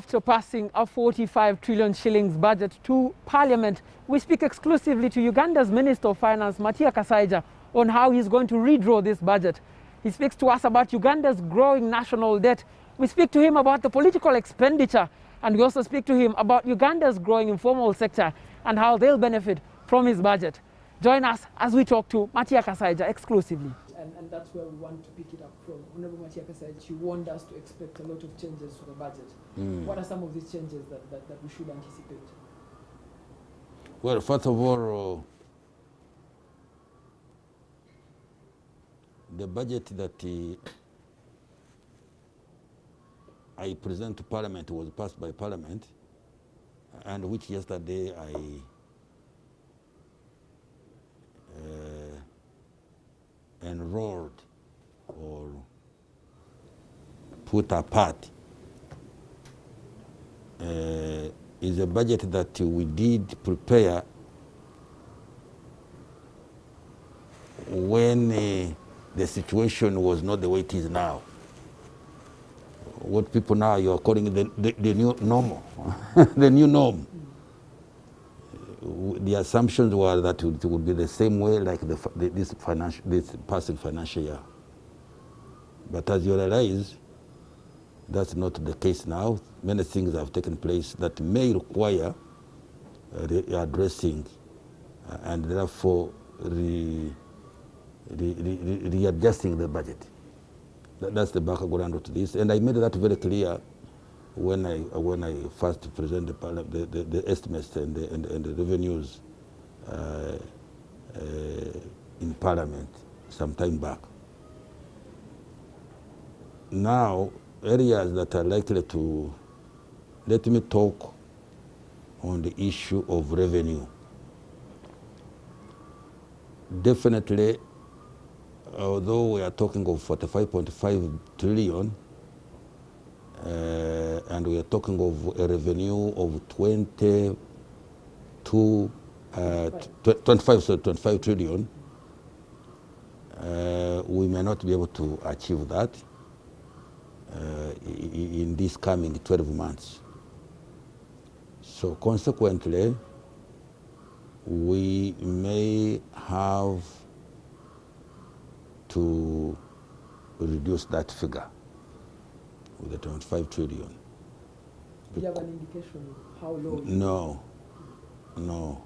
after passing a 45 trillion shillings budget to Parliament, we speak exclusively to Uganda's Minister of Finance, Matia Kasaija, on how he's going to redraw this budget. He speaks to us about Uganda's growing national debt. We speak to him about the political expenditure, and we also speak to him about Uganda's growing informal sector and how they'll benefit from his budget. Join us as we talk to Matia Kasaija exclusively. And that's where we want to pick it up from. Honorable Matia Kasaija, you warned us to expect a lot of changes to the budget. What are some of these changes that we should anticipate? Well, first of all, the budget that I present to Parliament was passed by Parliament, and which yesterday I enrolled or put apart, is a budget that we did prepare when the situation was not the way it is now. What people now you are calling the new normal, the new norm. The assumptions were that it would be the same way like this passing financial year. But as you realize, that's not the case now. Many things have taken place that may require addressing and therefore readjusting the budget. That's the background to this, and I made that very clear when I first presented the estimates and the revenues in Parliament some time back. Now, areas that are likely to, let me talk on the issue of revenue. Definitely, although we are talking of 45.5 trillion, and we are talking of a revenue of 25 trillion, we may not be able to achieve that in these coming 12 months. So consequently, we may have to reduce that figure with the 25 trillion. Do you have an indication of how low? No,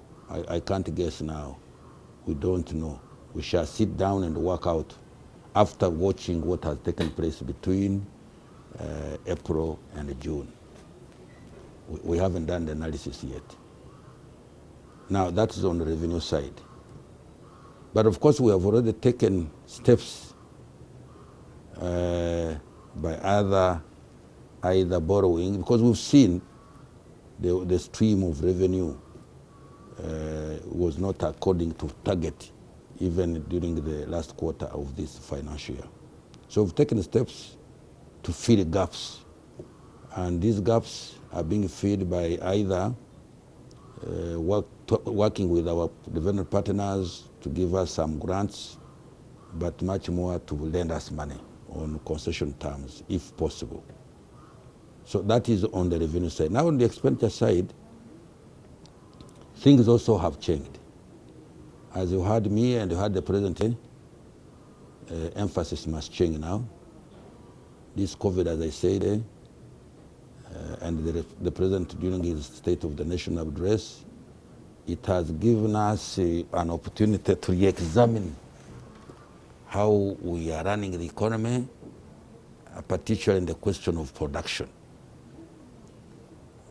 I can't guess now. We don't know. We shall sit down and work out after watching what has taken place between April and June. We haven't done the analysis yet. Now that is on the revenue side. But of course we have already taken steps by either borrowing, because we've seen the stream of revenue was not according to target even during the last quarter of this financial year. So we've taken steps to fill gaps, and these gaps are being filled by either working with our development partners to give us some grants, but much more to lend us money on concession terms, if possible. So that is on the revenue side. Now on the expenditure side, things also have changed. As you heard me and you heard the President, emphasis must change now. This COVID, as I said, and the President during his State of the Nation address, it has given us an opportunity to re-examine how we are running the economy, particularly in the question of production.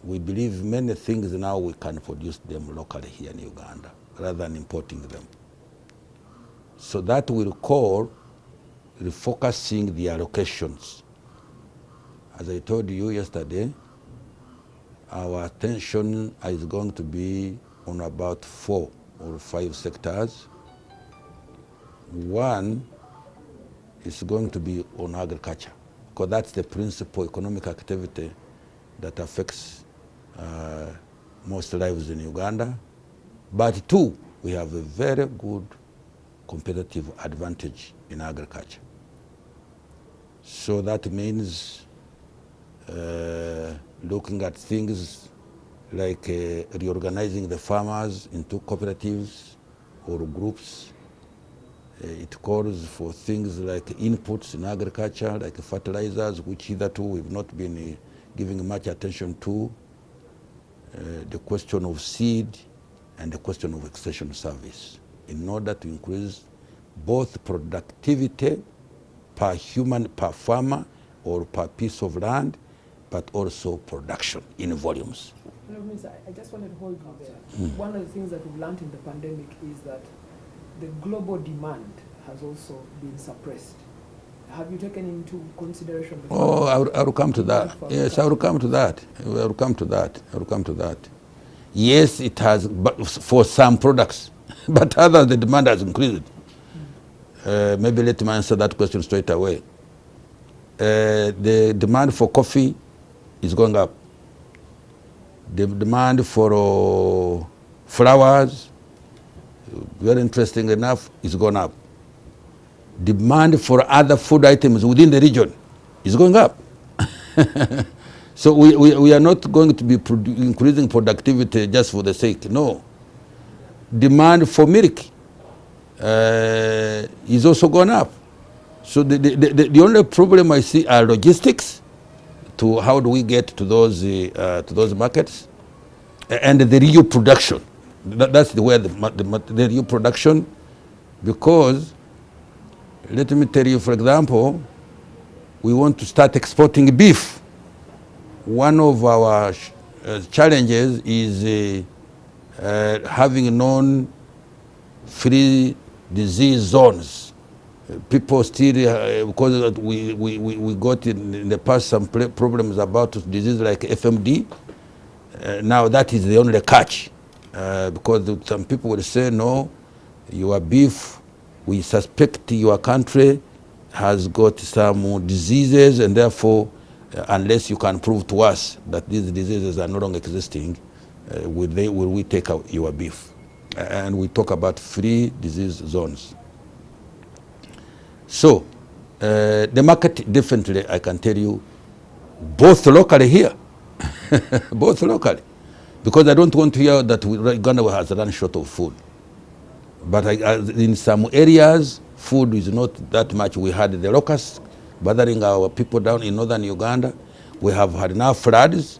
We believe many things now we can produce them locally here in Uganda rather than importing them. So that will call refocusing the allocations. As I told you yesterday, our attention is going to be on about 4 or 5 sectors. One is going to be on agriculture, because that's the principal economic activity that affects most lives in Uganda. But 2, we have a very good competitive advantage in agriculture. So that means looking at things like reorganizing the farmers into cooperatives or groups. It calls for things like inputs in agriculture, like fertilizers, which hitherto we've not been giving much attention to. The question of seed and the question of extension service in order to increase both productivity per human, per farmer, or per piece of land, but also production in volumes. I just wanted to hold you there. One of the things that we've learned in the pandemic is that the global demand has also been suppressed. Have you taken into consideration the I will come to that. Yes, I will come to that. I will come to that. I will come to that. Yes, it has, but for some products, but others the demand has increased. Maybe let me answer that question straight away. The demand for coffee is going up. The demand for flowers, very interesting enough, is going up. Demand for other food items within the region is going up. So we are not going to be increasing productivity just for the sake. No. Demand for milk is also going up. So the only problem I see are logistics to how do we get to those markets, and the real production. That's where the real production, because let me tell you, for example, we want to start exporting beef. One of our challenges is having non-free disease zones. People still, because we got in the past some problems about disease like FMD. Now that is the only catch, because some people will say, no, your beef, we suspect your country has got some diseases, and therefore, unless you can prove to us that these diseases are no longer existing, will we take out your beef? And we talk about free disease zones. So, the market definitely, I can tell you, both locally here, both locally, because I don't want to hear that Uganda has run short of food. But in some areas, food is not that much. We had the locusts bothering our people down in northern Uganda. We have had now floods.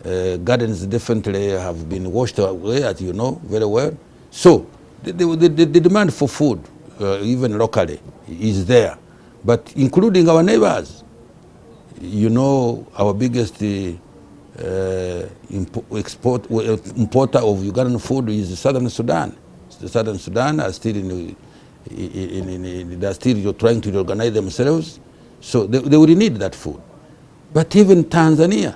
Gardens definitely have been washed away, as you know very well. So the demand for food, even locally, is there. But including our neighbors, you know, our biggest importer of Ugandan food is Southern Sudan. The Southern Sudan are still they're still trying to organize themselves, so they will need that food. But even Tanzania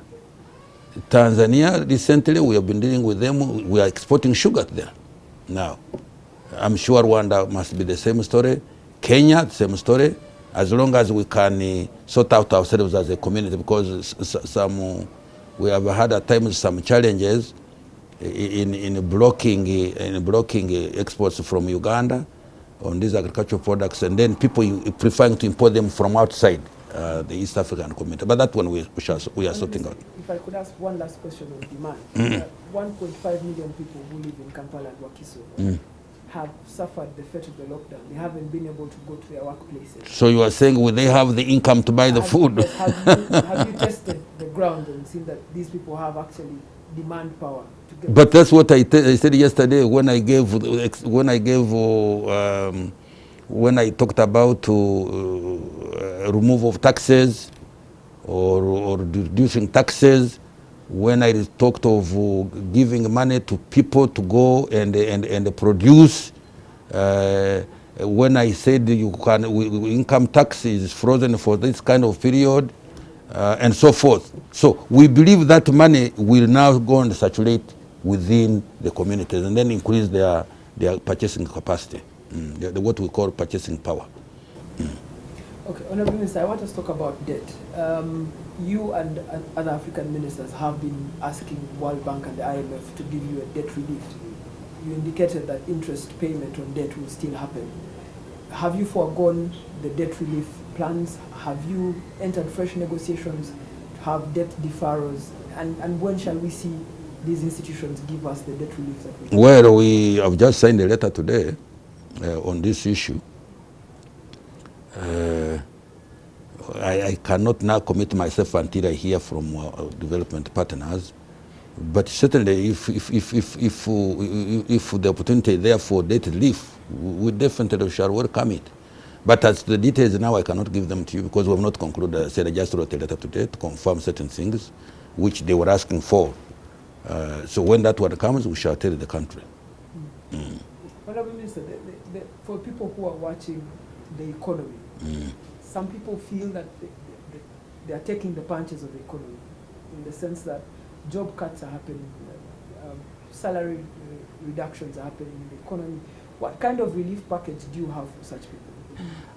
recently we have been dealing with them. We are exporting sugar there now. I'm sure Rwanda must be the same story. Kenya, the same story. As long as we can sort out ourselves as a community, because we have had at times some challenges in blocking exports from Uganda on these agricultural products, and then people preferring to import them from outside the East African community. But that one we are sorting out. If I could ask one last question on demand. 1.5 million people who live in Kampala and Wakiso have suffered the effect of the lockdown. They haven't been able to go to their workplaces. So you are saying, will they have the income to buy the food? Yes, have you tested the ground and seen that these people have actually demand power? But that's what I said yesterday when I talked about removal of taxes or reducing taxes. When I talked of giving money to people to go and produce. When I said income tax is frozen for this kind of period, and so forth. So we believe that money will now go and saturate within the communities and then increase their purchasing capacity, what we call purchasing power. Okay, Honorable Minister, I want us to talk about debt. You and other African ministers have been asking World Bank and the IMF to give you a debt relief. You indicated that interest payment on debt will still happen. Have you foregone the debt relief plans? Have you entered fresh negotiations to have debt deferrals And when shall we see these institutions give us the debt relief that we need? Well, we have just signed a letter today on this issue. I cannot now commit myself until I hear from our development partners. But certainly, if the opportunity is there for debt relief, we definitely shall welcome it. But as the details now, I cannot give them to you because we have not concluded. I said I just wrote a letter today to confirm certain things which they were asking for. So when that one comes, we shall tell the country. Honorable Minister, for people who are watching the economy, some people feel that they are taking the punches of the economy in the sense that job cuts are happening, salary reductions are happening in the economy. What kind of relief package do you have for such people?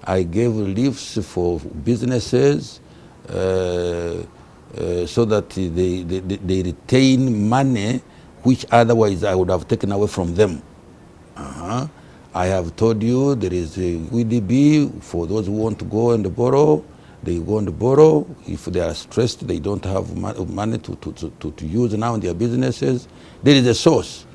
I gave reliefs for businesses so that they retain money which otherwise I would have taken away from them. I have told you there is a WDB for those who want to go and borrow. They go and borrow. If they are stressed, they don't have money to use now in their businesses. There is a source.